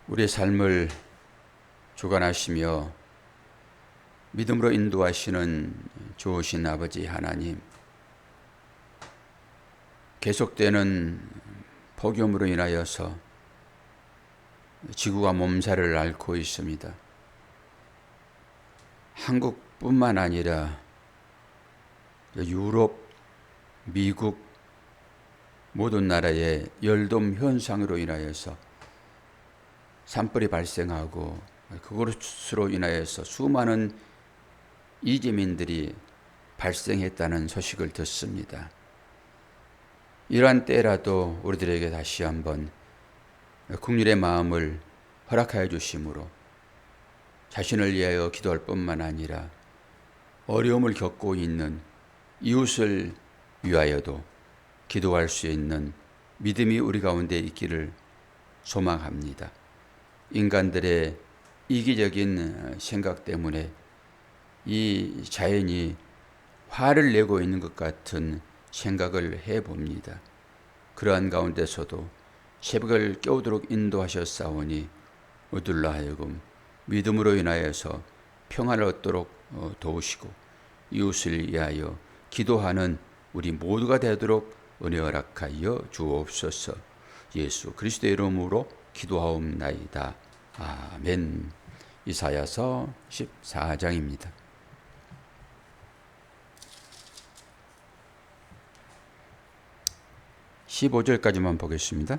우리의 삶을 주관하시며 믿음으로 인도하시는 좋으신 아버지 하나님, 계속되는 폭염으로 인하여서 지구가 몸살을 앓고 있습니다. 한국뿐만 아니라 유럽, 미국 모든 나라의 열돔 현상으로 인하여서 산불이 발생하고 그것으로 인하여서 수많은 이재민들이 발생했다는 소식을 듣습니다. 이러한 때라도 우리들에게 다시 한번 국률의 마음을 허락하여 주심으로 자신을 위하여 기도할 뿐만 아니라 어려움을 겪고 있는 이웃을 위하여도 기도할 수 있는 믿음이 우리 가운데 있기를 소망합니다. 인간들의 이기적인 생각 때문에 이 자연이 화를 내고 있는 것 같은 생각을 해봅니다. 그러한 가운데서도 새벽을 깨우도록 인도하셨사오니 우들로 하여금 믿음으로 인하여서 평안을 얻도록 도우시고 이웃을 위하여 기도하는 우리 모두가 되도록 은혜 허락하여 주옵소서. 예수 그리스도의 이름으로 기도하옵나이다. 아멘. 이사야서 14장입니다. (15절까지만) 보겠습니다.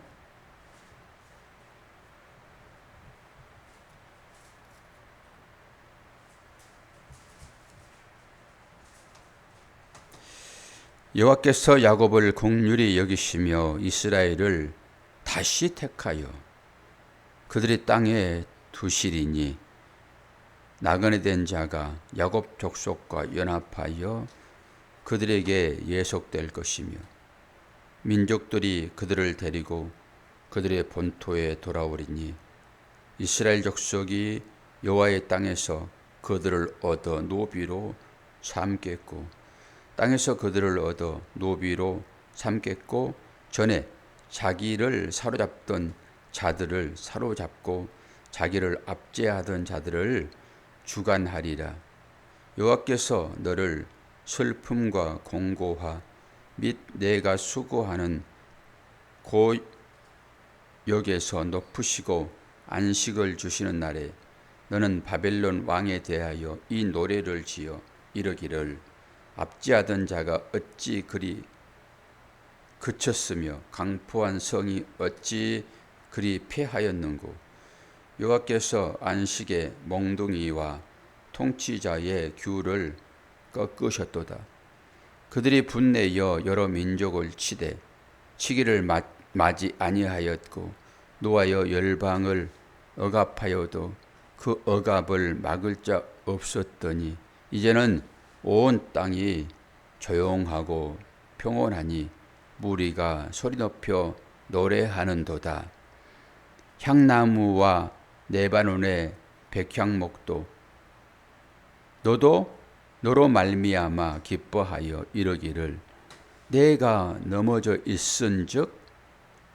여호와께서 야곱을 긍휼히 여기시며 이스라엘을 다시 택하여 그들의 땅에 두시리니 나그네 된 자가 야곱 족속과 연합하여 그들에게 예속될 것이며 민족들이 그들을 데리고 그들의 본토에 돌아오리니 이스라엘 족속이 여호와의 땅에서 그들을 얻어 노비로 삼겠고 땅에서 그들을 얻어 노비로 삼겠고 전에 자기를 사로잡던 자들을 사로잡고 자기를 압제하던 자들을 주관하리라. 여호와께서 너를 슬픔과 공고화 및 내가 수고하는 고역에서 높으시고 안식을 주시는 날에 너는 바벨론 왕에 대하여 이 노래를 지어 이르기를 압제하던 자가 어찌 그리 그쳤으며 강포한 성이 어찌 그리 패하였는고. 여호와께서 안식의 몽둥이와 통치자의 귤을 꺾으셨도다. 그들이 분내어 여러 민족을 치되 치기를 마지 아니하였고 노하여 열방을 억압하여도 그 억압을 막을 자 없었더니 이제는 온 땅이 조용하고 평온하니 무리가 소리 높여 노래하는도다. 향나무와 레바논의 백향목도 너로 말미암아 기뻐하여 이르기를 내가 넘어져 있은즉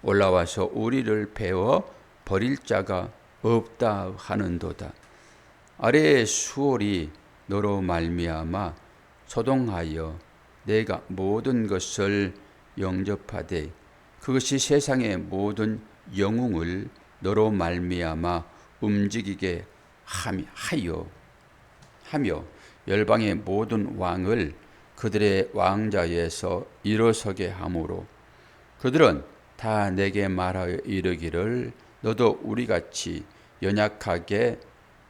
올라와서 우리를 베어 버릴 자가 없다 하는도다. 아래의 수월이 너로 말미암아 소동하여 내가 모든 것을 영접하되 그것이 세상의 모든 영웅을 너로 말미암아 움직이게 하며 열방의 모든 왕을 그들의 왕자에서 일어서게 하므로 그들은 다 내게 말하여 이르기를 너도 우리같이 연약하게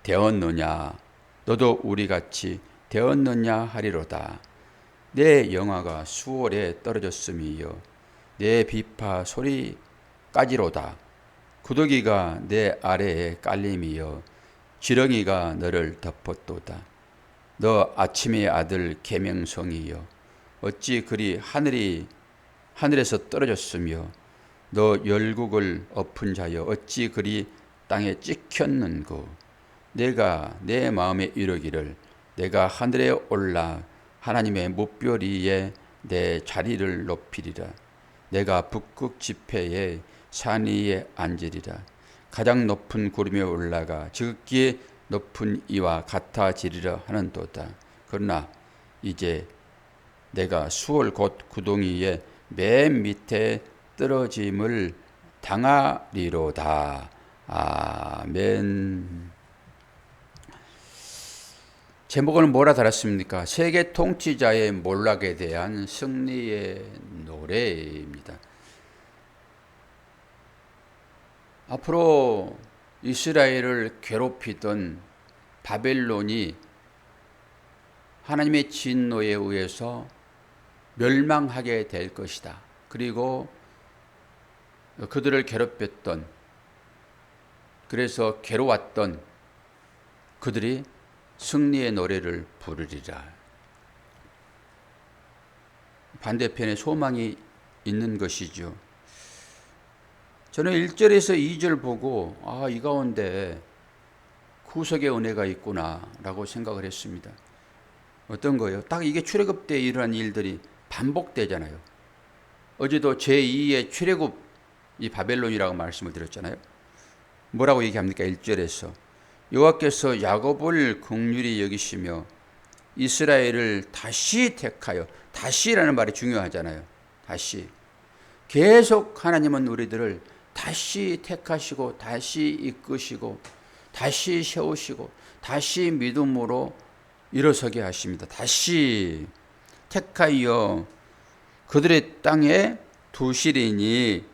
되었느냐 너도 우리같이 되었느냐 하리로다. 내 영화가 수월에 떨어졌음이요 내 비파 소리까지로다. 구더기가 내 아래에 깔림이요 지렁이가 너를 덮었도다. 너 아침의 아들 계명성이여 어찌 그리 하늘에서 떨어졌으며 너 열국을 엎은 자여 어찌 그리 땅에 찍혔는고. 내가 내 마음에 이르기를 내가 하늘에 올라 하나님의 뭇별 위에 내 자리를 높이리라. 내가 북극 지폐에 산 위에 앉으리라. 가장 높은 구름에 올라가 지극히 높은 이와 같아지리라 하는도다. 그러나 이제 내가 수월 곧 구덩이의 맨 밑에 떨어짐을 당하리로다. 아멘. 제목은 뭐라 달았습니까? 세계 통치자의 몰락에 대한 승리의 노래입니다. 앞으로 이스라엘을 괴롭히던 바벨론이 하나님의 진노에 의해서 멸망하게 될 것이다. 그리고 그들을 괴롭혔던, 그래서 괴로웠던 그들이 승리의 노래를 부르리라. 반대편에 소망이 있는 것이죠. 저는 1절에서 2절 보고 이 가운데 구속의 은혜가 있구나 라고 생각을 했습니다. 어떤 거예요? 딱 이게 출애굽 때 일어난 일들이 반복되잖아요. 어제도 제2의 출애굽 이 바벨론이라고 말씀을 드렸잖아요. 뭐라고 얘기합니까? 1절에서 여호와께서 야곱을 긍휼히 여기시며 이스라엘을 다시 택하여, 다시라는 말이 중요하잖아요. 다시. 계속 하나님은 우리들을 다시 택하시고 다시 이끄시고 다시 세우시고 다시 믿음으로 일어서게 하십니다. 다시 택하여 그들의 땅에 두시리니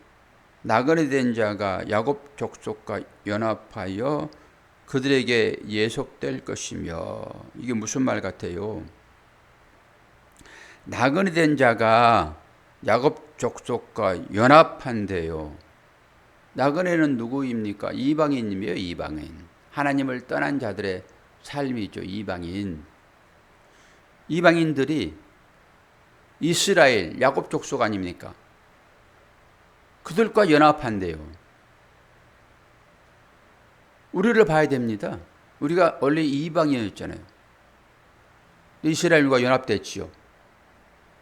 나그네 된 자가 야곱 족속과 연합하여 그들에게 예속될 것이며. 이게 무슨 말 같아요? 나그네 된 자가 야곱 족속과 연합한대요. 나그네는 누구입니까? 이방인이며 이방인. 하나님을 떠난 자들의 삶이죠. 이방인. 이방인들이 이스라엘, 야곱 족속 아닙니까? 그들과 연합한대요. 우리를 봐야 됩니다. 우리가 원래 이방인이었잖아요. 이스라엘과 연합됐지요.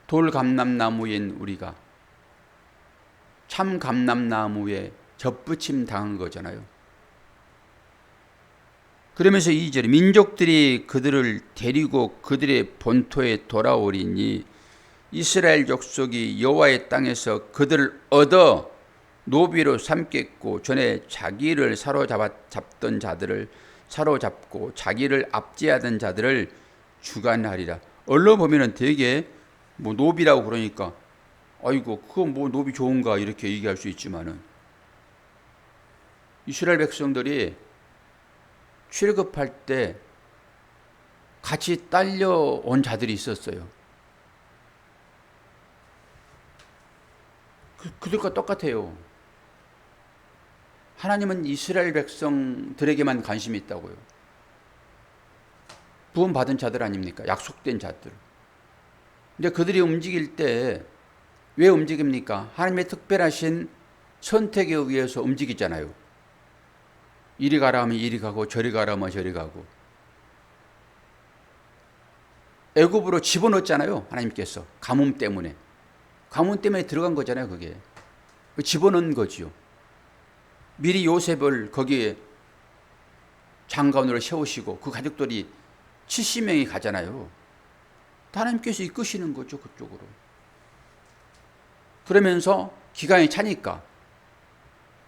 돌감람나무인 우리가 참 감람나무에 접붙임 당한 거잖아요. 그러면서 2절에 민족들이 그들을 데리고 그들의 본토에 돌아오리니 이스라엘 족속이 여호와의 땅에서 그들을 얻어 노비로 삼겠고 전에 자기를 사로잡던 자들을 사로잡고 자기를 압제하던 자들을 주관하리라. 언론 보면은 되게 노비라고 그러니까 아이고 그거 노비 좋은가 이렇게 얘기할 수 있지만은 이스라엘 백성들이 출애굽할 때 같이 딸려온 자들이 있었어요. 그들과 똑같아요. 하나님은 이스라엘 백성들에게만 관심이 있다고요. 부름 받은 자들 아닙니까? 약속된 자들. 근데 그들이 움직일 때 왜 움직입니까? 하나님의 특별하신 선택에 의해서 움직이잖아요. 이리 가라 하면 이리 가고 저리 가라 하면 저리 가고. 애굽으로 집어넣었잖아요. 하나님께서 가뭄 때문에. 가뭄 때문에 들어간 거잖아요. 그게. 집어넣은 거지요. 미리 요셉을 거기에 장관으로 세우시고 그 가족들이 70명이 가잖아요. 하나님께서 이끄시는 거죠. 그쪽으로. 그러면서 기간이 차니까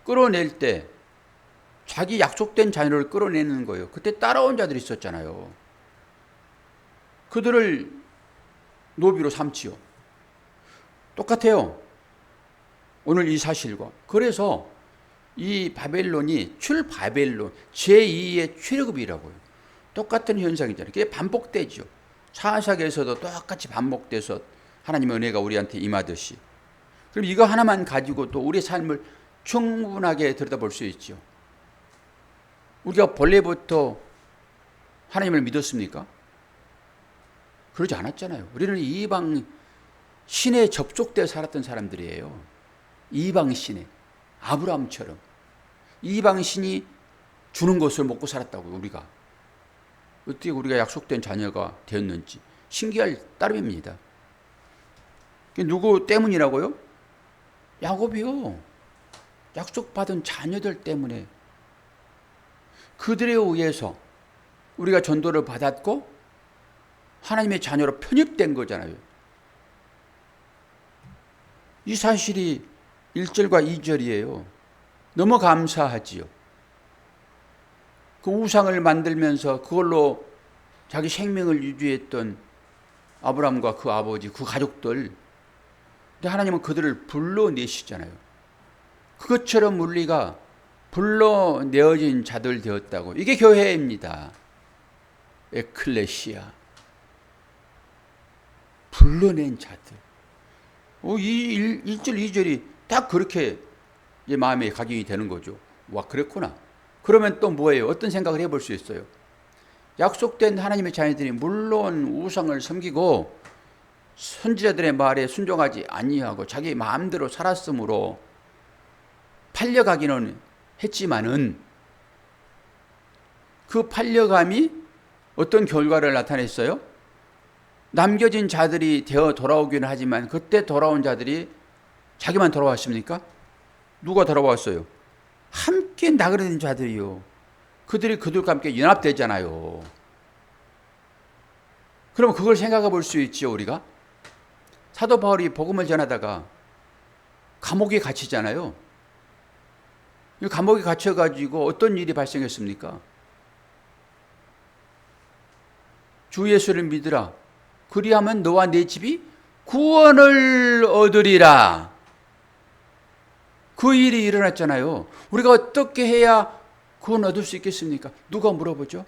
끌어낼 때 자기 약속된 자녀를 끌어내는 거예요. 그때 따라온 자들이 있었잖아요. 그들을 노비로 삼지요. 똑같아요. 오늘 이 사실과. 그래서 이 바벨론이 출바벨론 제2의 출애굽이라고요. 똑같은 현상이잖아요. 그게 반복되죠. 사사기에서도 똑같이 반복돼서 하나님의 은혜가 우리한테 임하듯이. 그럼 이거 하나만 가지고 또 우리의 삶을 충분하게 들여다볼 수 있죠. 우리가 본래부터 하나님을 믿었습니까? 그러지 않았잖아요. 우리는 이방 신에 접촉되어 살았던 사람들이에요. 이방 신에. 아브라함처럼. 이방 신이 주는 것을 먹고 살았다고요. 우리가. 어떻게 우리가 약속된 자녀가 되었는지 신기할 따름입니다. 누구 때문이라고요? 야곱이요. 약속받은 자녀들 때문에 그들에 의해서 우리가 전도를 받았고 하나님의 자녀로 편입된 거잖아요. 이 사실이 1절과 2절이에요. 너무 감사하지요. 그 우상을 만들면서 그걸로 자기 생명을 유지했던 아브라함과 그 아버지, 그 가족들. 근데 하나님은 그들을 불러내시잖아요. 그것처럼 우리가 불러내어진 자들 되었다고. 이게 교회입니다. 에클레시아. 불러낸 자들. 이 1절, 2절이 딱 그렇게 이제 마음에 각인이 되는 거죠. 와, 그랬구나. 그러면 또 뭐예요? 어떤 생각을 해볼 수 있어요? 약속된 하나님의 자녀들이 물론 우상을 섬기고 선지자들의 말에 순종하지 아니하고 자기 마음대로 살았으므로 팔려가기는 했지만은 그 팔려감이 어떤 결과를 나타냈어요? 남겨진 자들이 되어 돌아오기는 하지만 그때 돌아온 자들이 자기만 돌아왔습니까? 누가 돌아왔어요? 함께 나그네된 자들이요. 그들이 그들과 함께 연합되잖아요. 그럼 그걸 생각해 볼 수 있죠, 우리가? 사도 바울이 복음을 전하다가 감옥에 갇히잖아요. 감옥에 갇혀가지고 어떤 일이 발생했습니까? 주 예수를 믿으라. 그리하면 너와 내 집이 구원을 얻으리라. 그 일이 일어났잖아요. 우리가 어떻게 해야 구원 얻을 수 있겠습니까? 누가 물어보죠?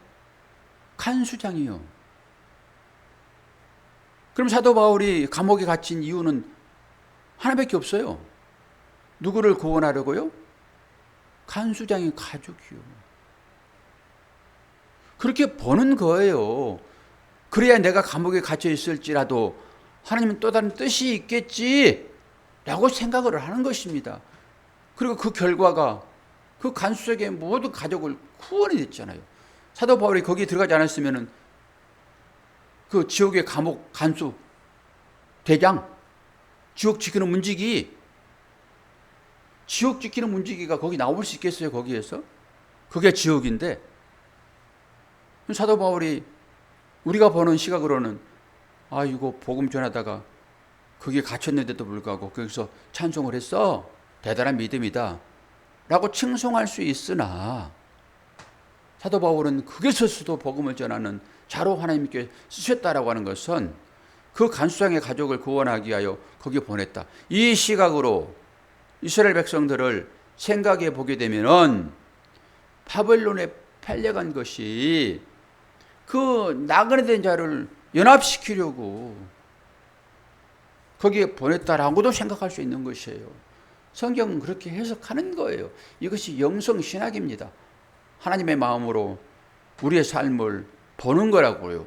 간수장이요. 그럼 사도 바울이 감옥에 갇힌 이유는 하나밖에 없어요. 누구를 구원하려고요? 간수장의 가족이요. 그렇게 보는 거예요. 그래야 내가 감옥에 갇혀 있을지라도 하나님은 또 다른 뜻이 있겠지라고 생각을 하는 것입니다. 그리고 그 결과가 그 간수에게 모든 가족을 구원이 됐잖아요. 사도 바울이 거기에 들어가지 않았으면 그 지옥의 감옥 간수 대장, 지옥 지키는 문지기, 지옥 지키는 문지기가 거기 나올 수 있겠어요? 거기에서? 그게 지옥인데 사도 바울이 우리가 보는 시각으로는 이거 복음 전하다가 거기에 갇혔는데도 불구하고 거기서 찬송을 했어. 대단한 믿음이다 라고 칭송할 수 있으나 사도 바울은 거기서도 복음을 전하는 자로 하나님께 쓰셨다라고 하는 것은 그 간수장의 가족을 구원하기 위하여 거기에 보냈다. 이 시각으로 이스라엘 백성들을 생각해 보게 되면은 바벨론에 팔려간 것이 그 나그네된 자를 연합시키려고 거기에 보냈다라고도 생각할 수 있는 것이에요. 성경은 그렇게 해석하는 거예요. 이것이 영성신학입니다. 하나님의 마음으로 우리의 삶을 보는 거라고요.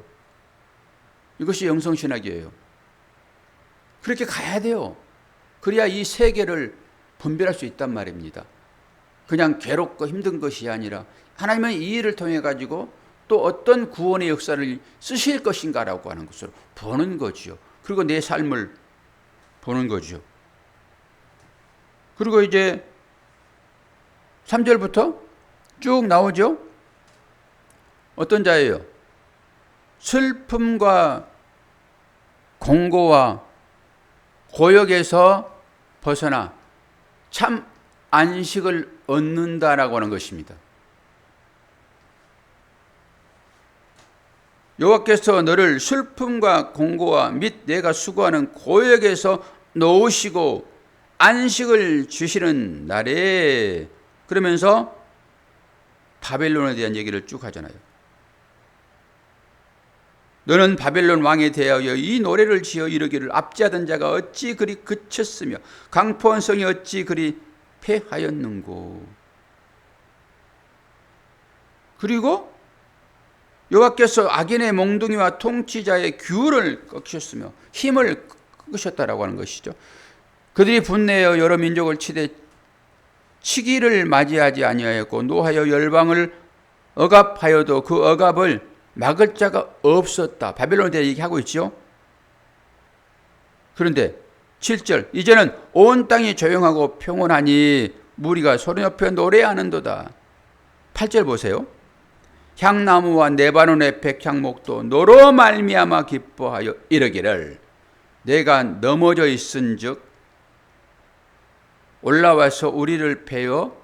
이것이 영성신학이에요. 그렇게 가야 돼요. 그래야 이 세계를 분별할 수 있단 말입니다. 그냥 괴롭고 힘든 것이 아니라 하나님은 이 일을 통해 가지고 또 어떤 구원의 역사를 쓰실 것인가라고 하는 것을 보는 거죠. 그리고 내 삶을 보는 거죠. 그리고 이제 3절부터 쭉 나오죠. 어떤 자예요? 슬픔과 공고와 고역에서 벗어나 참 안식을 얻는다라고 하는 것입니다. 여호와께서 너를 슬픔과 공고와 및 내가 수고하는 고역에서 놓으시고 안식을 주시는 날에, 그러면서 바벨론에 대한 얘기를 쭉 하잖아요. 너는 바벨론 왕에 대하여 이 노래를 지어 이르기를 압제하던 자가 어찌 그리 그쳤으며 강포한 성이 어찌 그리 패하였는고. 그리고 여호와께서 악인의 몽둥이와 통치자의 규를 꺾으셨으며 힘을 꺾으셨다라고 하는 것이죠. 그들이 분내어 여러 민족을 치되 치기를 맞이하지 아니하였고 노하여 열방을 억압하여도 그 억압을 막을 자가 없었다. 바벨론에 대해 얘기하고 있죠. 그런데 7절 이제는 온 땅이 조용하고 평온하니 무리가 소리 높여 노래하는도다. 8절 보세요. 향나무와 레바논의 백향목도 너로 말미암아 기뻐하여 이르기를 내가 넘어져 있은즉 올라와서 우리를 베어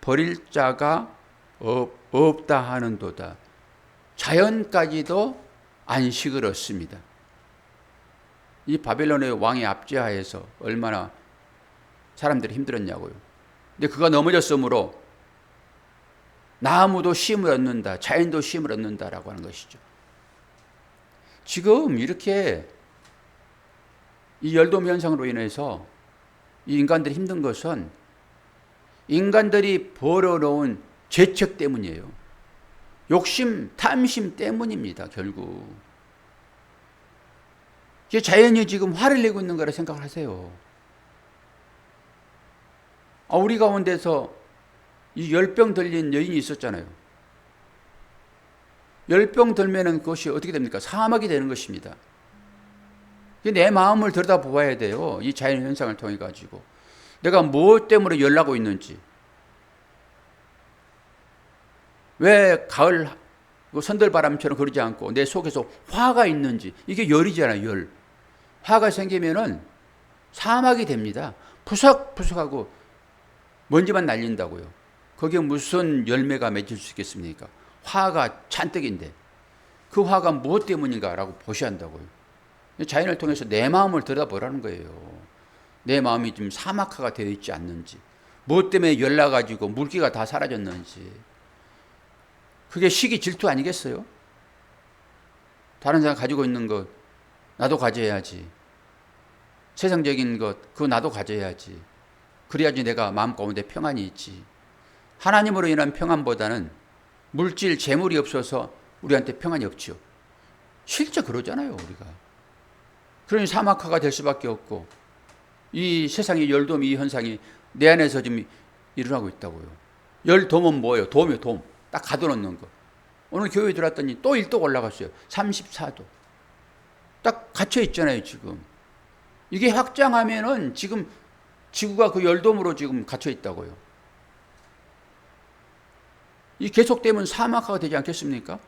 버릴 자가 없다 하는도다. 자연까지도 안식을 얻습니다. 이 바벨론의 왕의 압제하에서 얼마나 사람들이 힘들었냐고요. 근데 그가 넘어졌으므로 나무도 쉼을 얻는다, 자연도 쉼을 얻는다라고 하는 것이죠. 지금 이렇게 이 열돔 현상으로 인해서 이 인간들이 힘든 것은 인간들이 벌어놓은 죄책 때문이에요. 욕심, 탐심 때문입니다. 결국 이게 자연이 지금 화를 내고 있는 거라 생각을 하세요. 우리 가운데서 이 열병 들린 여인이 있었잖아요. 열병 들면은 그것이 어떻게 됩니까? 사막이 되는 것입니다. 내 마음을 들여다보아야 돼요. 이 자연 현상을 통해 가지고 내가 무엇 때문에 열나고 있는지, 왜 가을 선들바람처럼 그러지 않고 내 속에서 화가 있는지. 이게 열이잖아요. 열. 화가 생기면은 사막이 됩니다. 푸석푸석하고 먼지만 날린다고요. 거기에 무슨 열매가 맺을 수 있겠습니까? 화가 잔뜩인데 그 화가 무엇 때문인가라고 보셔야 한다고요. 자연을 통해서 내 마음을 들여다보라는 거예요. 내 마음이 좀 사막화가 되어 있지 않는지, 무엇 때문에 열나가지고 물기가 다 사라졌는지. 그게 시기 질투 아니겠어요? 다른 사람 가지고 있는 것 나도 가져야지. 세상적인 것 그거 나도 가져야지. 그래야지 내가 마음 가운데 평안이 있지. 하나님으로 인한 평안보다는 물질, 재물이 없어서 우리한테 평안이 없죠. 실제 그러잖아요, 우리가. 그러니 사막화가 될 수밖에 없고 이 세상의 열돔 이 현상이 내 안에서 지금 일어나고 있다고요. 열돔은 뭐예요? 돔이요, 돔. 딱 가둬놓는 거. 오늘 교회에 들어왔더니 또 1도 올라갔어요. 34도. 딱 갇혀 있잖아요, 지금. 이게 확장하면은 지금 지구가 그 열돔으로 지금 갇혀 있다고요. 이 계속되면 사막화가 되지 않겠습니까?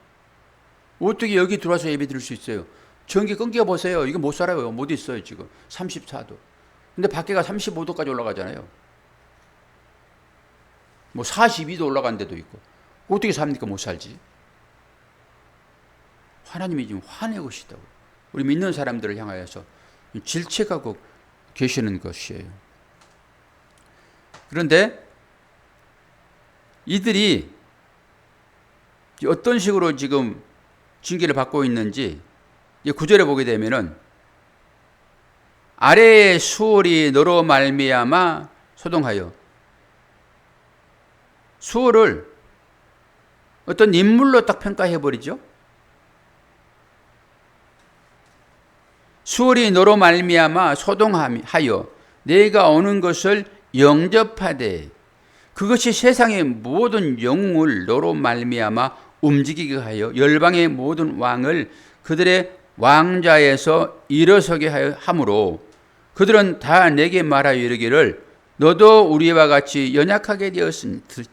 어떻게 여기 들어와서 예배 드릴 수 있어요? 전기 끊겨 보세요. 이거 못 살아요. 못 있어요, 지금. 34도. 근데 밖에가 35도까지 올라가잖아요. 뭐 42도 올라간 데도 있고. 어떻게 삽니까? 못 살지. 하나님이 지금 화내고 계시다고. 우리 믿는 사람들을 향하여서 질책하고 계시는 것이에요. 그런데 이들이 어떤 식으로 지금 징계를 받고 있는지 9절에 보게 되면은 아래의 수월이 너로 말미암아 소동하여. 수월을 어떤 인물로 딱 평가해버리죠. 수월이 너로 말미암아 소동하여 내가 오는 것을 영접하되 그것이 세상의 모든 영웅을 너로 말미암아 움직이게 하여 열방의 모든 왕을 그들의 왕좌에서 일어서게 하므로 그들은 다 내게 말하여 이르기를 너도 우리와 같이 연약하게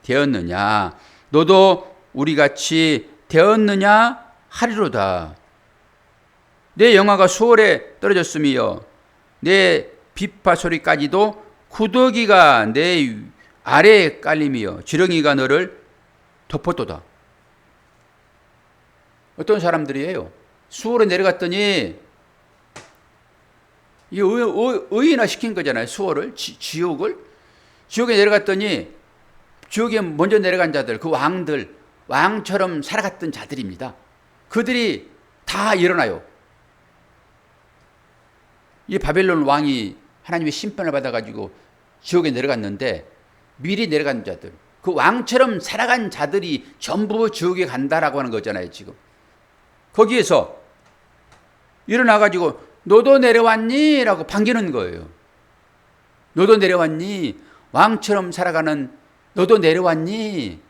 되었느냐, 너도 우리같이 되었느냐 하리로다. 내 영화가 수월에 떨어졌으며 내 비파 소리까지도 구더기가 내 아래에 깔리며 지렁이가 너를 덮었도다. 어떤 사람들이에요? 수월에 내려갔더니 이 의인화 시킨 거잖아요. 수월을, 지옥을. 지옥에 내려갔더니 지옥에 먼저 내려간 자들, 그 왕들, 왕처럼 살아갔던 자들입니다. 그들이 다 일어나요. 이 바벨론 왕이 하나님의 심판을 받아가지고 지옥에 내려갔는데 미리 내려간 자들, 그 왕처럼 살아간 자들이 전부 지옥에 간다라고 하는 거잖아요, 지금. 거기에서 일어나가지고 너도 내려왔니? 라고 반기는 거예요. 너도 내려왔니? 왕처럼 살아가는 너도 내려왔니?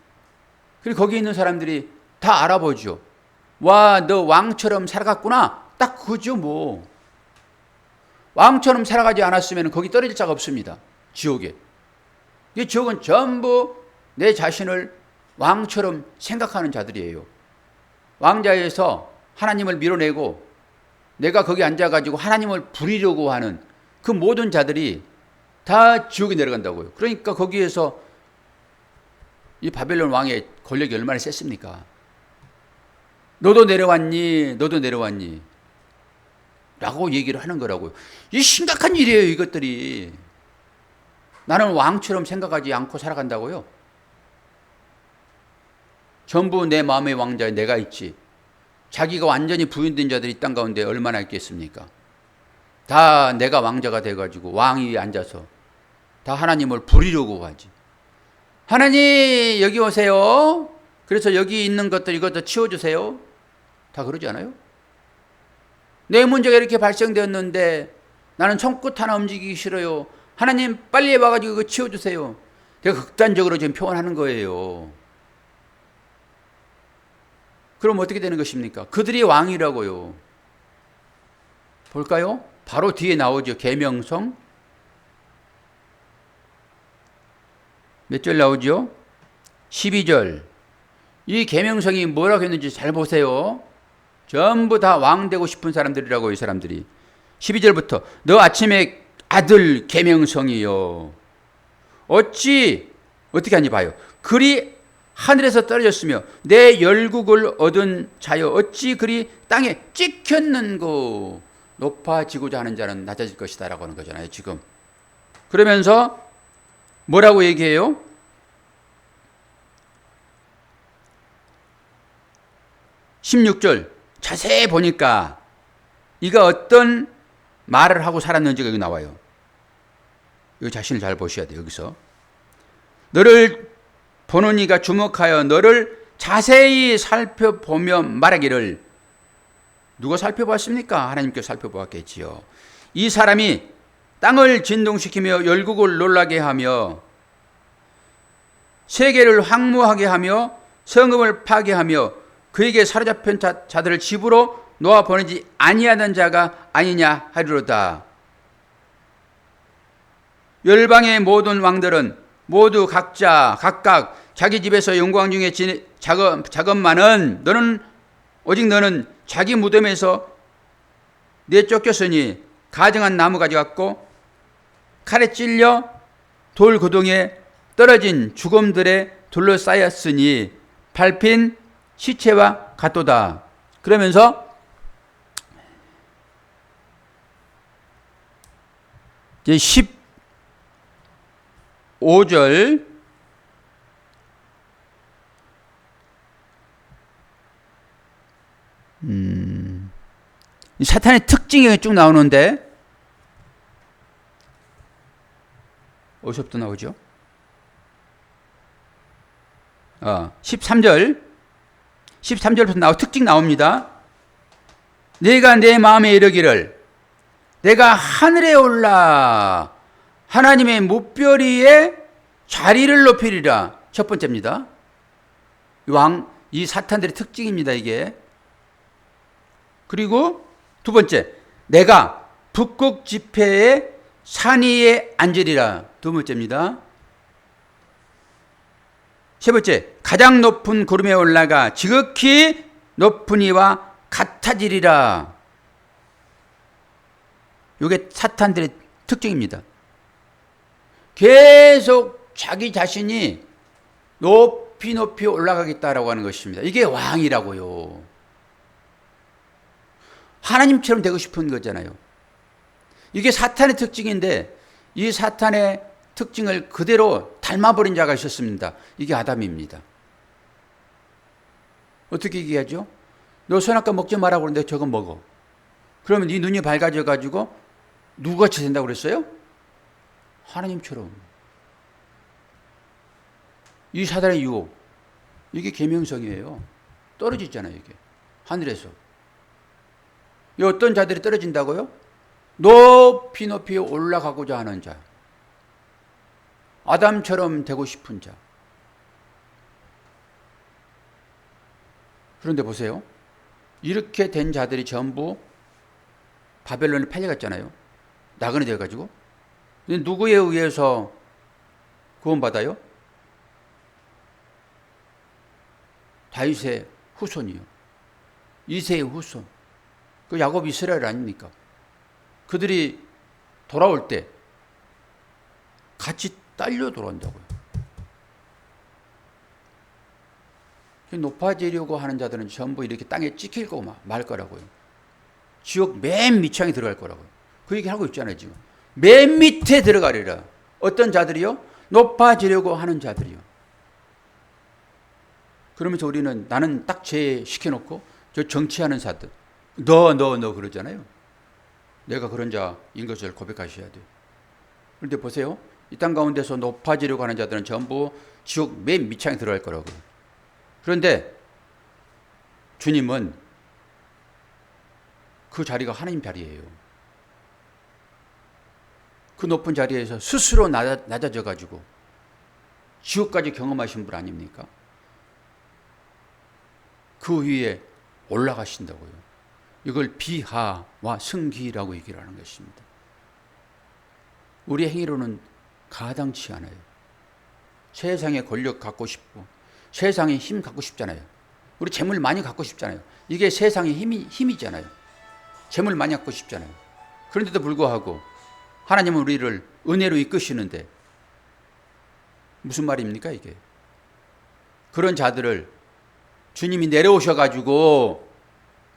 그리고 거기 있는 사람들이 다 알아보죠. 와, 너 왕처럼 살아갔구나. 딱 그거죠, 뭐. 왕처럼 살아가지 않았으면 거기 떨어질 자가 없습니다. 지옥에. 이 지옥은 전부 내 자신을 왕처럼 생각하는 자들이에요. 왕자에서 하나님을 밀어내고 내가 거기 앉아가지고 하나님을 부리려고 하는 그 모든 자들이 다 지옥에 내려간다고요. 그러니까 거기에서 이 바벨론 왕의 권력이 얼마나 셌습니까? 너도 내려왔니? 너도 내려왔니? 라고 얘기를 하는 거라고요. 이 심각한 일이에요, 이것들이. 나는 왕처럼 생각하지 않고 살아간다고요. 전부 내 마음의 왕자에 내가 있지. 자기가 완전히 부인된 자들이 이 땅 가운데 얼마나 있겠습니까? 다 내가 왕자가 돼가지고 왕 위에 앉아서 다 하나님을 부리려고 하지. 하나님 여기 오세요. 그래서 여기 있는 것들 이것도 치워주세요. 다 그러지 않아요? 내 문제가 이렇게 발생되었는데 나는 손끝 하나 움직이기 싫어요. 하나님 빨리 와가지고 이거 치워주세요. 제가 극단적으로 지금 표현하는 거예요. 그럼 어떻게 되는 것입니까? 그들이 왕이라고요. 볼까요? 바로 뒤에 나오죠. 계명성. 몇 절 나오죠? 12절. 이 계명성이 뭐라고 했는지 잘 보세요. 전부 다 왕 되고 싶은 사람들이라고, 이 사람들이. 12절부터 너 아침에 아들 계명성이요. 어찌 어떻게 하니 봐요. 그리 하늘에서 떨어졌으며 내 열국을 얻은 자여 어찌 그리 땅에 찍혔는고. 높아지고자 하는 자는 낮아질 것이다 라고 하는 거잖아요, 지금. 그러면서 뭐라고 얘기해요? 16절 자세히 보니까 이가 어떤 말을 하고 살았는지가 여기 나와요. 이 자신을 잘 보셔야 돼요. 여기서 너를 보는 이가 주목하여 너를 자세히 살펴보며 말하기를. 누가 살펴봤습니까? 하나님께서 살펴보았겠지요. 이 사람이 땅을 진동시키며 열국을 놀라게 하며 세계를 황무하게 하며 성읍을 파괴하며 그에게 사로잡힌 자들을 집으로 놓아 보내지 아니하던 자가 아니냐 하리로다. 열방의 모든 왕들은 모두 각각 자기 집에서 영광 중에 작업만은 오직 너는 자기 무덤에서 내쫓겼으니 가증한 나무가지 같고 칼에 찔려 돌 구덩이에 떨어진 죽음들에 둘러싸였으니 밟힌 시체와 같도다. 그러면서 이제 15절 사탄의 특징이 쭉 나오는데 어디서부터 나오죠? 13절부터 특징 나옵니다. 내가 내 마음에 이르기를 내가 하늘에 올라 하나님의 무별 위에 자리를 높이리라. 첫 번째입니다. 이 사탄들의 특징입니다, 이게. 그리고 두 번째, 내가 북극 지폐의 산 위에 앉으리라. 두 번째입니다. 세 번째, 가장 높은 구름에 올라가 지극히 높은 이와 같아지리라. 이게 사탄들의 특징입니다. 계속 자기 자신이 높이 올라가겠다라고 하는 것입니다. 이게 왕이라고요. 하나님처럼 되고 싶은 거잖아요. 이게 사탄의 특징인데 이 사탄의 특징을 그대로 닮아버린 자가 있었습니다. 이게 아담입니다. 어떻게 얘기하죠? 너 선악과 먹지 말라고 그러는데 저거 먹어. 그러면 네 눈이 밝아져가지고 누구같이 된다고 그랬어요? 하나님처럼. 이 사단의 유혹, 이게 계명성이에요. 떨어지잖아요, 이게. 하늘에서. 이 어떤 자들이 떨어진다고요? 높이 올라가고자 하는 자. 아담처럼 되고 싶은 자. 그런데 보세요. 이렇게 된 자들이 전부 바벨론에 팔려갔잖아요. 나그네 되어가지고. 누구에 의해서 구원받아요? 다윗의 후손이요. 이세의 후손, 그 야곱 이스라엘 아닙니까? 그들이 돌아올 때 같이 딸려 돌아온다고요. 높아지려고 하는 자들은 전부 이렇게 땅에 찍힐 거고 말 거라고요. 지옥 맨 밑창에 들어갈 거라고요. 그 얘기 하고 있잖아요, 지금. 맨 밑에 들어가리라. 어떤 자들이요? 높아지려고 하는 자들이요. 그러면서 우리는 나는 딱 제시켜놓고 저 정치하는 사들 너 그러잖아요. 내가 그런 자인 것을 고백하셔야 돼요. 그런데 보세요. 이 땅 가운데서 높아지려고 하는 자들은 전부 지옥 맨 밑창에 들어갈 거라고요. 그런데 주님은 그 자리가 하나님 자리예요. 그 높은 자리에서 스스로 낮아져 가지고 지옥까지 경험하신 분 아닙니까? 그 위에 올라가신다고요. 이걸 비하와 승기라고 얘기를 하는 것입니다. 우리 행위로는 가당치 않아요. 세상의 권력 갖고 싶고 세상의 힘 갖고 싶잖아요. 우리 재물 많이 갖고 싶잖아요. 이게 세상의 힘이잖아요. 재물 많이 갖고 싶잖아요. 그런데도 불구하고 하나님은 우리를 은혜로 이끄시는데 무슨 말입니까 이게? 그런 자들을 주님이 내려오셔가지고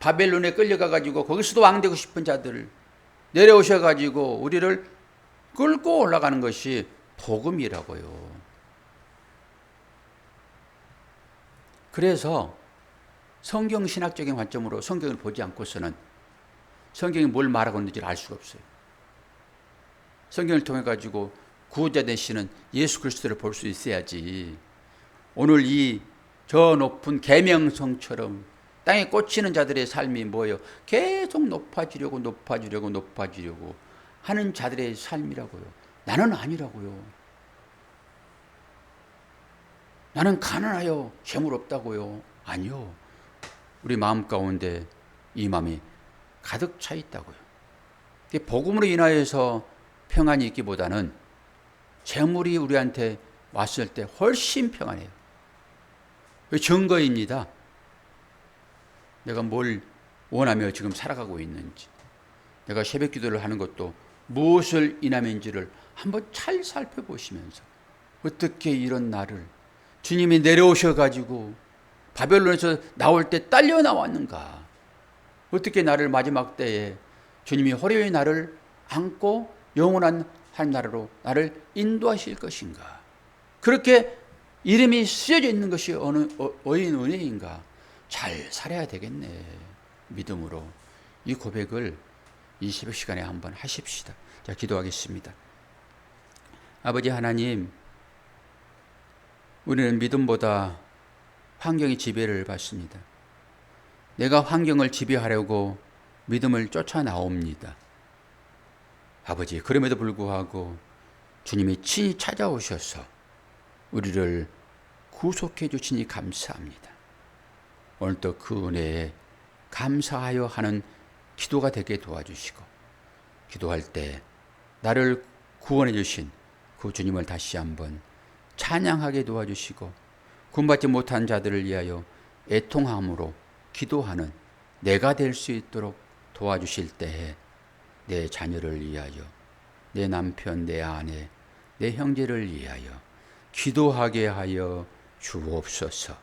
바벨론에 끌려가가지고 거기서도 왕되고 싶은 자들을 내려오셔가지고 우리를 끌고 올라가는 것이 복음이라고요. 그래서 성경 신학적인 관점으로 성경을 보지 않고서는 성경이 뭘 말하고 있는지를 알 수가 없어요. 성경을 통해 가지고 구원자 되시는 예수 그리스도를 볼 수 있어야지. 오늘 이 저 높은 계명성처럼 땅에 꽂히는 자들의 삶이 뭐예요? 계속 높아지려고 하는 자들의 삶이라고요. 나는 아니라고요. 나는 가난하여 재물 없다고요. 아니요. 우리 마음 가운데 이 마음이 가득 차 있다고요. 복음으로 인하여서 평안이 있기보다는 재물이 우리한테 왔을 때 훨씬 평안해요. 증거입니다. 내가 뭘 원하며 지금 살아가고 있는지, 내가 새벽 기도를 하는 것도 무엇을 인함인지를 한번 잘 살펴보시면서 어떻게 이런 나를 주님이 내려오셔가지고 바벨론에서 나올 때 딸려 나왔는가, 어떻게 나를 마지막 때에 주님이 호련히 나를 안고 영원한 한 나라로 나를 인도하실 것인가, 그렇게 이름이 쓰여져 있는 것이 어인 은혜인가, 잘 살아야 되겠네. 믿음으로 이 고백을 이 새벽 시간에 한번 하십시다. 자, 기도하겠습니다. 아버지 하나님, 우리는 믿음보다 환경의 지배를 받습니다. 내가 환경을 지배하려고 믿음을 쫓아나옵니다. 아버지, 그럼에도 불구하고 주님이 친히 찾아오셔서 우리를 구속해 주시니 감사합니다. 오늘도 그 은혜에 감사하여 하는 기도가 되게 도와주시고, 기도할 때 나를 구원해 주신 그 주님을 다시 한번 찬양하게 도와주시고, 구원받지 못한 자들을 위하여 애통함으로 기도하는 내가 될 수 있도록 도와주실 때에 내 자녀를 위하여, 내 남편, 내 아내, 내 형제를 위하여 기도하게 하여 주옵소서.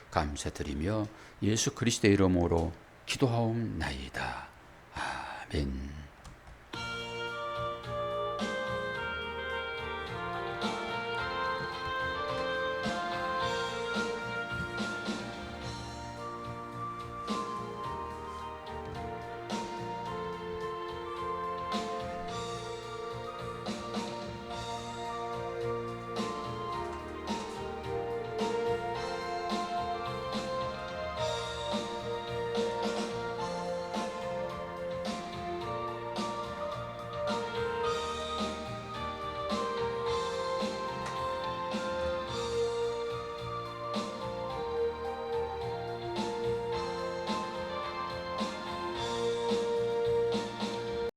감사드리며 예수 그리스도의 이름으로 기도하옵나이다. 아멘.